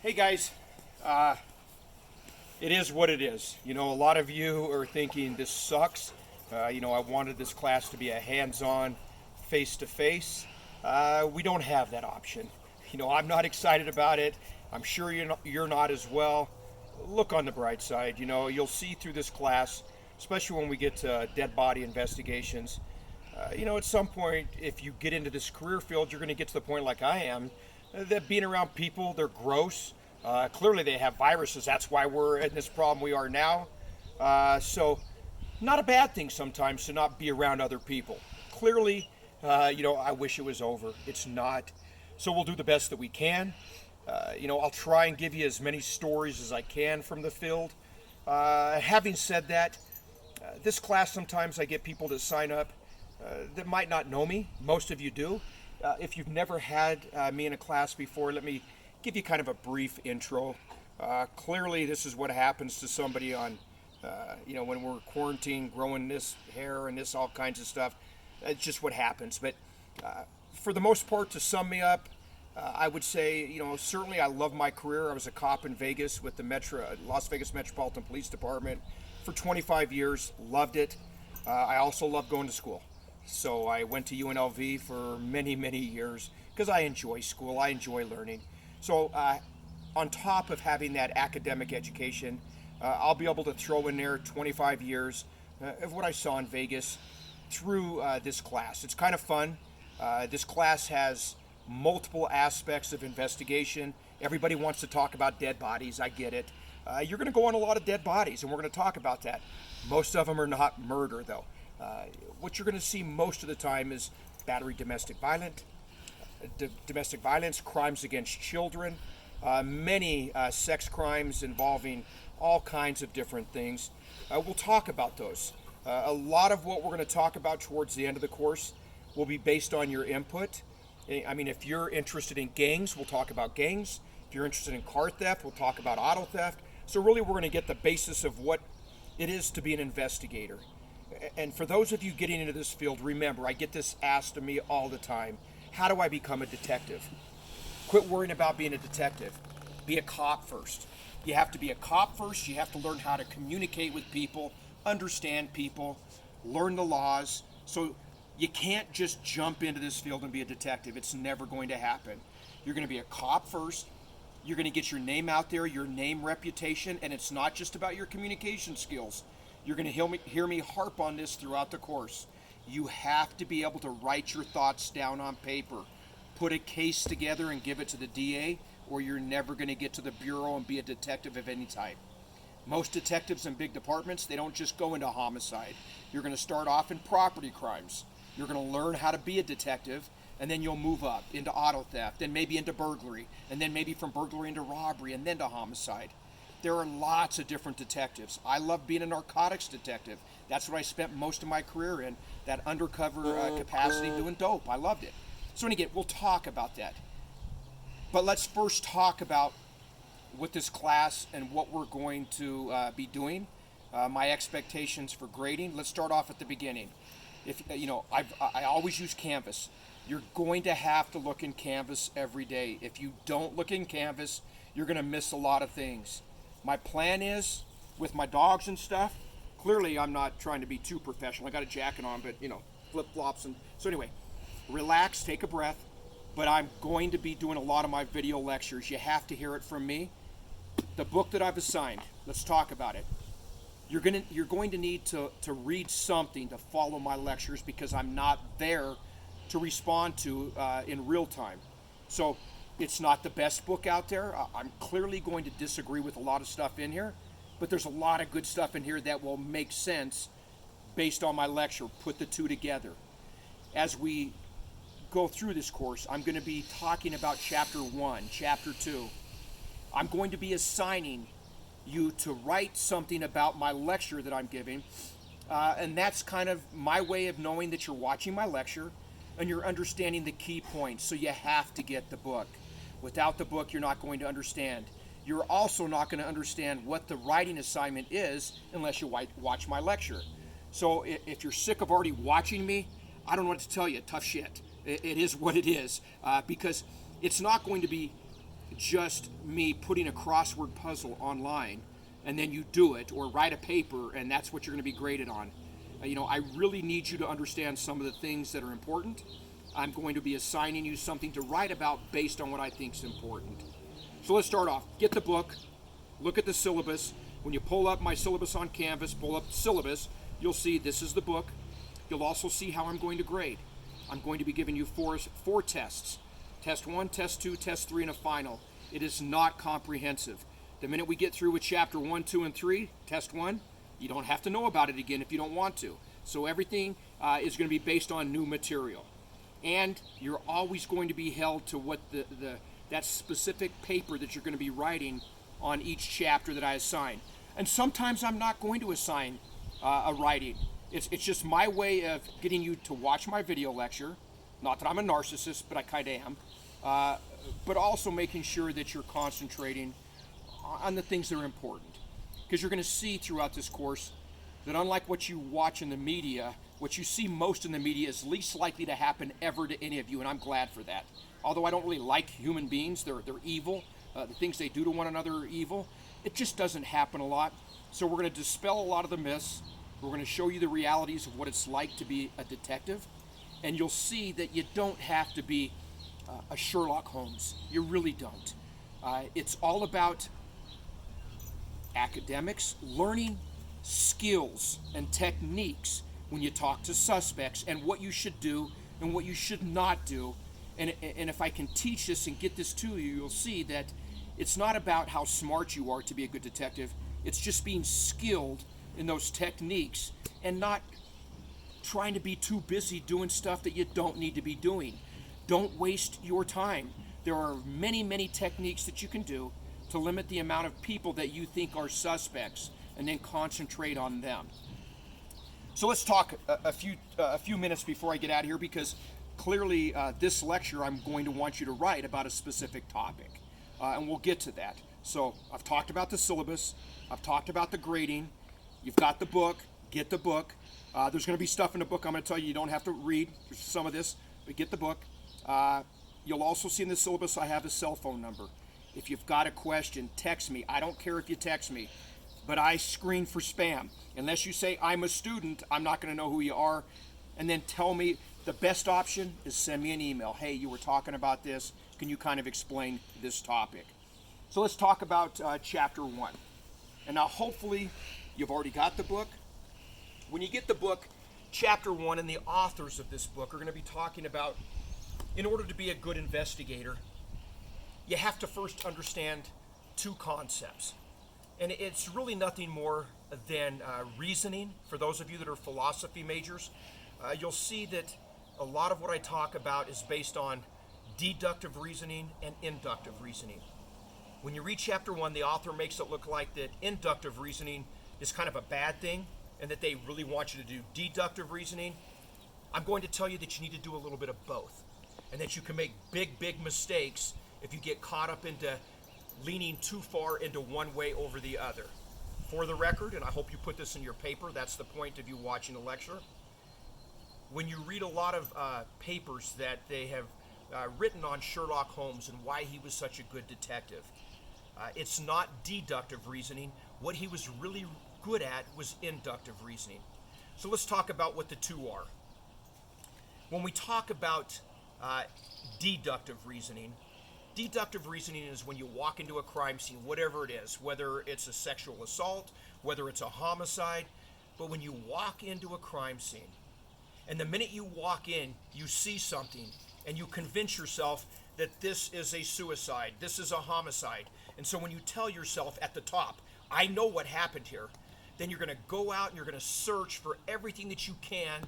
Hey guys, uh, it is what it is. A lot of you are thinking this sucks. I wanted this class to be a hands-on, face-to-face. We don't have that option. I'm not excited about it. I'm sure you're not as well. Look on the bright side. You'll see through this class, especially when we get to dead body investigations. At some point, if you get into this career field, you're going to get to the point like I am, that being around people, they're gross. Clearly, they have viruses. That's why we're in this problem we are now. So, not a bad thing sometimes to not be around other people. Clearly, I wish it was over. It's not. So, we'll do the best that we can. I'll try and give you as many stories as I can from the field. Having said that, this class sometimes I get people to sign up that might not know me. Most of you do. If you've never had me in a class before, let me give you kind of a brief intro. Clearly, this is what happens to somebody on, when we're quarantined, growing this hair and this all kinds of stuff. It's just what happens. But for the most part, to sum me up, I would say, certainly I love my career. I was a cop in Vegas with the Las Vegas Metropolitan Police Department for 25 years. Loved it. I also love going to school. So I went to UNLV for many, many years because I enjoy school. I enjoy learning. So on top of having that academic education, I'll be able to throw in there 25 years of what I saw in Vegas through this class. It's kind of fun. This class has multiple aspects of investigation. Everybody wants to talk about dead bodies. I get it. You're going to go on a lot of dead bodies, and we're going to talk about that. Most of them are not murder, though. What you're going to see most of the time is battery, domestic violence, crimes against children, many sex crimes involving all kinds of different things. We'll talk about those. A lot of what we're going to talk about towards the end of the course will be based on your input. I mean, if you're interested in gangs, we'll talk about gangs. If you're interested in car theft, we'll talk about auto theft. So really, we're going to get the basis of what it is to be an investigator. And for those of you getting into this field, remember, I get this asked of me all the time. How do I become a detective? Quit worrying about being a detective. Be a cop first. You have to be a cop first. You have to learn how to communicate with people, understand people, learn the laws. So you can't just jump into this field and be a detective. It's never going to happen. You're going to be a cop first. You're going to get your name out there, your name, reputation, and it's not just about your communication skills. You're going to hear me harp on this throughout the course. You have to be able to write your thoughts down on paper, put a case together and give it to the DA, or you're never going to get to the bureau and be a detective of any type. Most detectives in big departments, they don't just go into homicide. You're going to start off in property crimes. You're going to learn how to be a detective, and then you'll move up into auto theft, then maybe into burglary, and then maybe from burglary into robbery, and then to homicide. There are lots of different detectives. I love being a narcotics detective. That's what I spent most of my career in, that undercover capacity doing dope. I loved it. So again, we'll talk about that. But let's first talk about with this class and what we're going to be doing, my expectations for grading. Let's start off at the beginning. If I always use Canvas. You're going to have to look in Canvas every day. If you don't look in Canvas, you're going to miss a lot of things. My plan is, with my dogs and stuff, clearly I'm not trying to be too professional. I got a jacket on, but flip-flops. And so anyway, relax, take a breath. But I'm going to be doing a lot of my video lectures. You have to hear it from me. The book that I've assigned, let's talk about it. You're going to need to read something to follow my lectures because I'm not there to respond to in real time. So it's not the best book out there. I'm clearly going to disagree with a lot of stuff in here, but there's a lot of good stuff in here that will make sense based on my lecture. Put the two together. As we go through this course, I'm going to be talking about Chapter 1, Chapter 2. I'm going to be assigning you to write something about my lecture that I'm giving, and that's kind of my way of knowing that you're watching my lecture and you're understanding the key points. So you have to get the book. Without the book, you're not going to understand. You're also not going to understand what the writing assignment is unless you watch my lecture. So if you're sick of already watching me, I don't know what to tell you. Tough shit. It is what it is, because it's not going to be just me putting a crossword puzzle online and then you do it, or write a paper and that's what you're going to be graded on. I really need you to understand some of the things that are important. I'm going to be assigning you something to write about based on what I think is important. So let's start off. Get the book, look at the syllabus. When you pull up my syllabus on Canvas, pull up the syllabus, you'll see this is the book. You'll also see how I'm going to grade. I'm going to be giving you four tests. Test 1, Test 2, Test 3, and a final. It is not comprehensive. The minute we get through with Chapter 1, 2, and 3, Test 1, you don't have to know about it again if you don't want to. So everything is going to be based on new material. And you're always going to be held to what that specific paper that you're going to be writing on each chapter that I assign. And sometimes I'm not going to assign a writing. It's just my way of getting you to watch my video lecture. Not that I'm a narcissist, but I kind of am. But also making sure that you're concentrating on the things that are important. Because you're going to see throughout this course that unlike what you watch in the media, what you see most in the media is least likely to happen ever to any of you, and I'm glad for that. Although I don't really like human beings, they're evil. The things they do to one another are evil. It just doesn't happen a lot. So we're going to dispel a lot of the myths. We're going to show you the realities of what it's like to be a detective. And you'll see that you don't have to be a Sherlock Holmes. You really don't. It's all about academics, learning skills and techniques when you talk to suspects, and what you should do and what you should not do. And if I can teach this and get this to you, you'll see that it's not about how smart you are to be a good detective. It's just being skilled in those techniques and not trying to be too busy doing stuff that you don't need to be doing. Don't waste your time. There are many, many techniques that you can do to limit the amount of people that you think are suspects, and then concentrate on them. So let's talk a few minutes before I get out of here, because clearly this lecture I'm going to want you to write about a specific topic, and we'll get to that. So I've talked about the syllabus, I've talked about the grading, you've got the book, get the book. There's going to be stuff in the book I'm going to tell you don't have to read some of this, but get the book. You'll also see in the syllabus I have a cell phone number. If you've got a question, text me. I don't care if you text me, but I screen for spam. Unless you say I'm a student, I'm not going to know who you are. And then tell me, the best option is send me an email. Hey, you were talking about this. Can you kind of explain this topic? So let's talk about Chapter 1. And now hopefully you've already got the book. When you get the book, Chapter 1 and the authors of this book are going to be talking about, in order to be a good investigator, you have to first understand two concepts. And it's really nothing more than reasoning. For those of you that are philosophy majors, you'll see that a lot of what I talk about is based on deductive reasoning and inductive reasoning. When you read Chapter 1, the author makes it look like that inductive reasoning is kind of a bad thing and that they really want you to do deductive reasoning. I'm going to tell you that you need to do a little bit of both, and that you can make big mistakes if you get caught up into leaning too far into one way over the other. For the record, and I hope you put this in your paper, that's the point of you watching the lecture. When you read a lot of papers that they have written on Sherlock Holmes and why he was such a good detective, it's not deductive reasoning. What he was really good at was inductive reasoning. So let's talk about what the two are. When we talk about deductive reasoning is when you walk into a crime scene, whatever it is, whether it's a sexual assault, whether it's a homicide, but when you walk into a crime scene, and the minute you walk in, you see something, and you convince yourself that this is a suicide, this is a homicide. And so when you tell yourself at the top, I know what happened here, then you're going to go out and you're going to search for everything that you can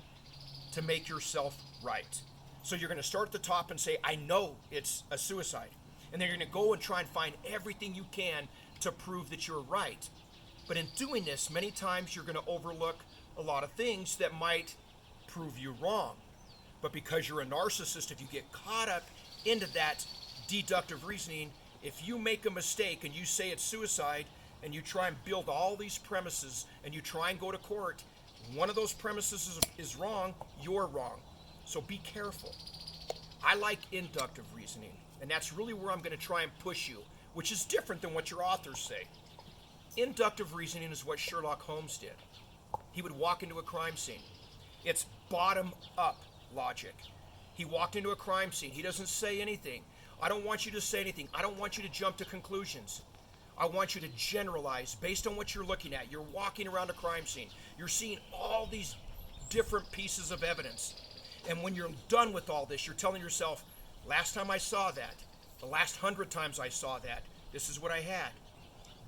to make yourself right. So you're going to start at the top and say, I know it's a suicide. And then you're going to go and try and find everything you can to prove that you're right. But in doing this, many times you're going to overlook a lot of things that might prove you wrong. But because you're a narcissist, if you get caught up into that deductive reasoning, if you make a mistake and you say it's suicide and you try and build all these premises and you try and go to court, one of those premises is wrong, you're wrong. So be careful. I like inductive reasoning. And that's really where I'm going to try and push you, which is different than what your authors say. Inductive reasoning is what Sherlock Holmes did. He would walk into a crime scene. It's bottom-up logic. He walked into a crime scene. He doesn't say anything. I don't want you to say anything. I don't want you to jump to conclusions. I want you to generalize based on what you're looking at. You're walking around a crime scene. You're seeing all these different pieces of evidence. And when you're done with all this, you're telling yourself, last time I saw that, the last 100 times I saw that, this is what I had.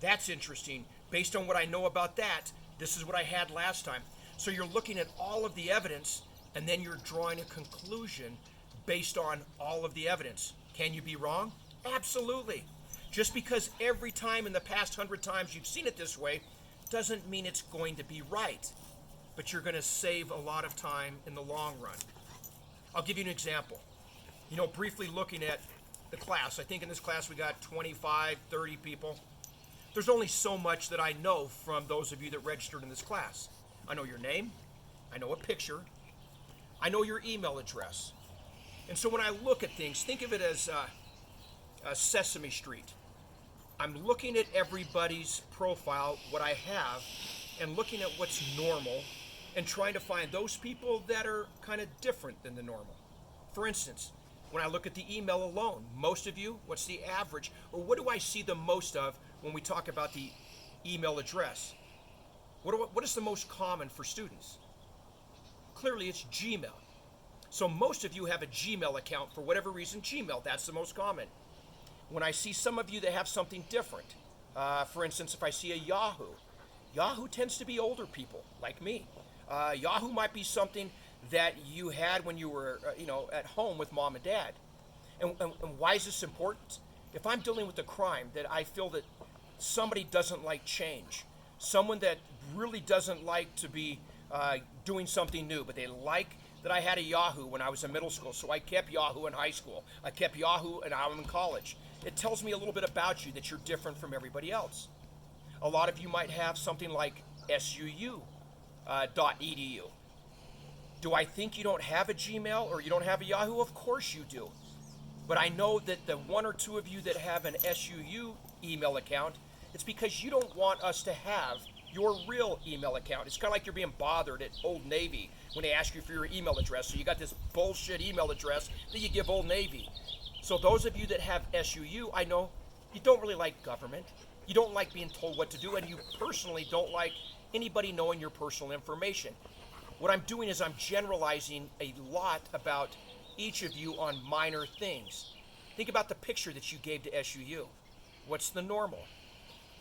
That's interesting. Based on what I know about that, this is what I had last time. So you're looking at all of the evidence, and then you're drawing a conclusion based on all of the evidence. Can you be wrong? Absolutely. Just because every time in the past 100 times you've seen it this way, doesn't mean it's going to be right. But you're going to save a lot of time in the long run. I'll give you an example. Briefly looking at the class. I think in this class we got 25, 30 people. There's only so much that I know from those of you that registered in this class. I know your name. I know a picture. I know your email address. And so when I look at things, think of it as Sesame Street. I'm looking at everybody's profile, what I have, and looking at what's normal and trying to find those people that are kind of different than the normal. For instance, when I look at the email alone, most of you, what's the average, or what do I see the most of when we talk about the email address? What is the most common for students? Clearly it's Gmail. So most of you have a Gmail account for whatever reason. Gmail, that's the most common. When I see some of you that have something different, for instance, if I see a Yahoo, Yahoo tends to be older people like me. Yahoo might be something that you had when you were, at home with mom and dad. And why is this important? If I'm dealing with a crime that I feel that somebody doesn't like change, someone that really doesn't like to be doing something new, but they like that I had a Yahoo when I was in middle school, so I kept Yahoo in high school. I kept Yahoo and I'm in college. It tells me a little bit about you, that you're different from everybody else. A lot of you might have something like SUU.edu. Do I think you don't have a Gmail or you don't have a Yahoo? Of course you do. But I know that the one or two of you that have an SUU email account, it's because you don't want us to have your real email account. It's kind of like you're being bothered at Old Navy when they ask you for your email address. So you got this bullshit email address that you give Old Navy. So those of you that have SUU, I know you don't really like government. You don't like being told what to do, and you personally don't like anybody knowing your personal information. What I'm doing is I'm generalizing a lot about each of you on minor things. Think about the picture that you gave to SUU. What's the normal?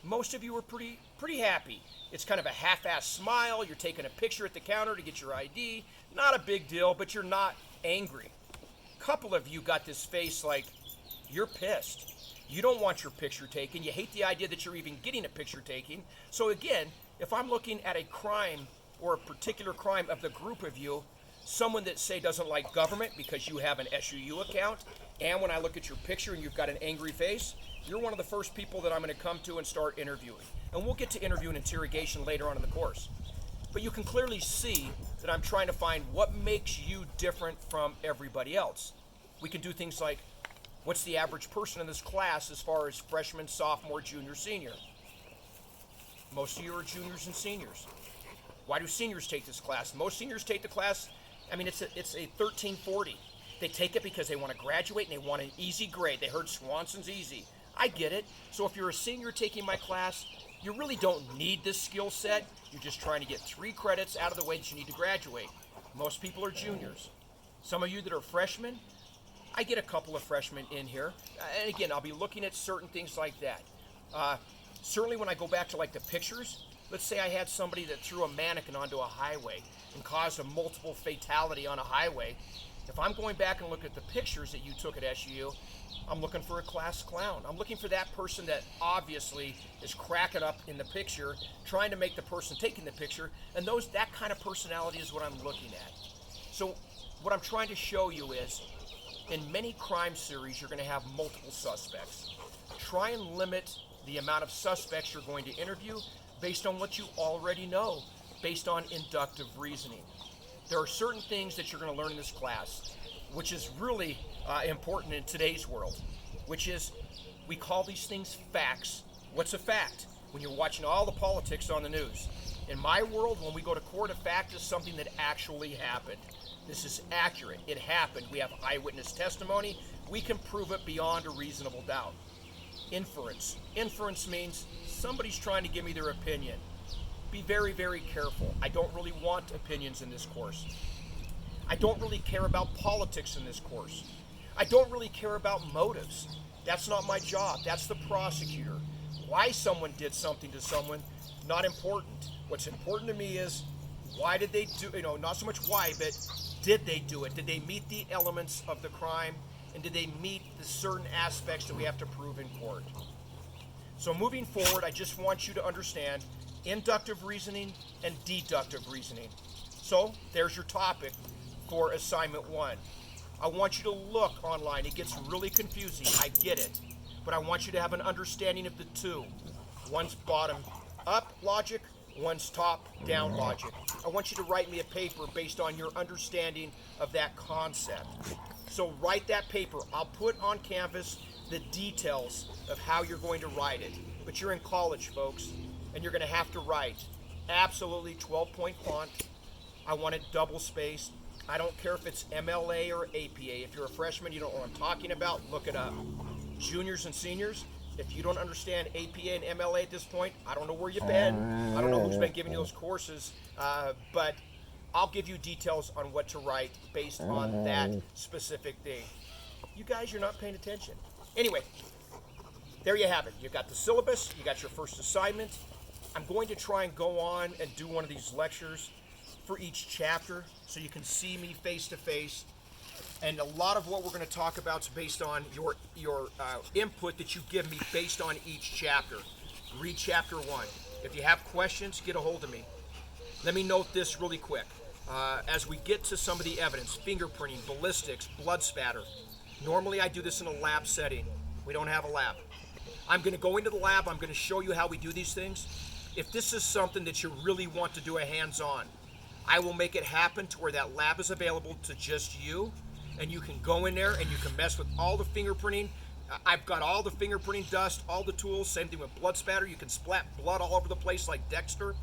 Most of you are pretty happy. It's kind of a half-assed smile. You're taking a picture at the counter to get your ID. Not a big deal, but you're not angry. A couple of you got this face like you're pissed. You don't want your picture taken. You hate the idea that you're even getting a picture taken. So again, if I'm looking at a crime or a particular crime of the group of you, someone that say doesn't like government because you have an SUU account, and when I look at your picture and you've got an angry face, you're one of the first people that I'm going to come to and start interviewing. And we'll get to interview and interrogation later on in the course. But you can clearly see that I'm trying to find what makes you different from everybody else. We can do things like, what's the average person in this class as far as freshman, sophomore, junior, senior? Most of you are juniors and seniors. Why do seniors take this class? Most seniors take the class, it's a 1340. They take it because they want to graduate and they want an easy grade. They heard Swanson's easy. I get it. So if you're a senior taking my class, you really don't need this skill set. You're just trying to get 3 credits out of the way that you need to graduate. Most people are juniors. Some of you that are freshmen, I get a couple of freshmen in here. And again, I'll be looking at certain things like that. Certainly when I go back to like the pictures, let's say I had somebody that threw a mannequin onto a highway and caused a multiple fatality on a highway. If I'm going back and look at the pictures that you took at SUU, I'm looking for a class clown. I'm looking for that person that obviously is cracking up in the picture, trying to make the person taking the picture, and that kind of personality is what I'm looking at. So what I'm trying to show you is, in many crime series, you're going to have multiple suspects. Try and limit the amount of suspects you're going to interview based on what you already know, based on inductive reasoning. There are certain things that you're going to learn in this class, which is really important in today's world. which is we call these things facts. What's a fact? When you're watching all the politics on the news. In my world, when we go to court, a fact is something that actually happened. This is accurate. It happened. We have eyewitness testimony. We can prove it beyond a reasonable doubt. Inference. Inference means somebody's trying to give me their opinion. Be very, very careful. I don't really want opinions in this course. I don't really care about politics in this course. I don't really care about motives. That's not my job. That's the prosecutor. Why someone did something to someone, not important. What's important to me is why did they do, not so much why, but did they do it? Did they meet the elements of the crime? And did they meet the certain aspects that we have to prove in court? So moving forward, I just want you to understand inductive reasoning and deductive reasoning. So there's your topic for assignment 1. I want you to look online. It gets really confusing. I get it. But I want you to have an understanding of the two. One's bottom up logic, one's top down logic. I want you to write me a paper based on your understanding of that concept. So write that paper. I'll put on Canvas the details of how you're going to write it. But you're in college, folks, and you're going to have to write absolutely 12-point font. I want it double spaced. I don't care if it's MLA or APA. If you're a freshman, you don't know what I'm talking about, look it up. Juniors and seniors, if you don't understand APA and MLA at this point, I don't know where you've been. I don't know who's been giving you those courses, but I'll give you details on what to write based on that specific thing. You guys, you're not paying attention. Anyway, there you have it. You've got the syllabus. You got your first assignment. I'm going to try and go on and do one of these lectures for each chapter so you can see me face to face. And a lot of what we're going to talk about is based on your input that you give me based on each chapter. Read chapter 1. If you have questions, get a hold of me. Let me note this really quick. As we get to some of the evidence, fingerprinting, ballistics, blood spatter. Normally I do this in a lab setting. We don't have a lab. I'm going to go into the lab. I'm going to show you how we do these things. If this is something that you really want to do a hands-on, I will make it happen to where that lab is available to just you, and you can go in there and you can mess with all the fingerprinting. I've got all the fingerprinting dust, all the tools, same thing with blood spatter. You can splat blood all over the place like Dexter.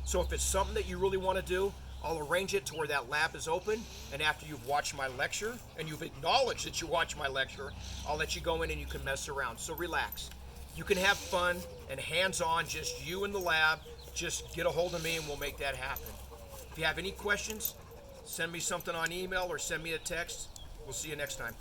So if it's something that you really want to do, I'll arrange it to where that lab is open, and after you've watched my lecture, and you've acknowledged that you watched my lecture, I'll let you go in and you can mess around. So relax. You can have fun and hands-on, just you in the lab. Just get a hold of me and we'll make that happen. If you have any questions, send me something on email or send me a text. We'll see you next time.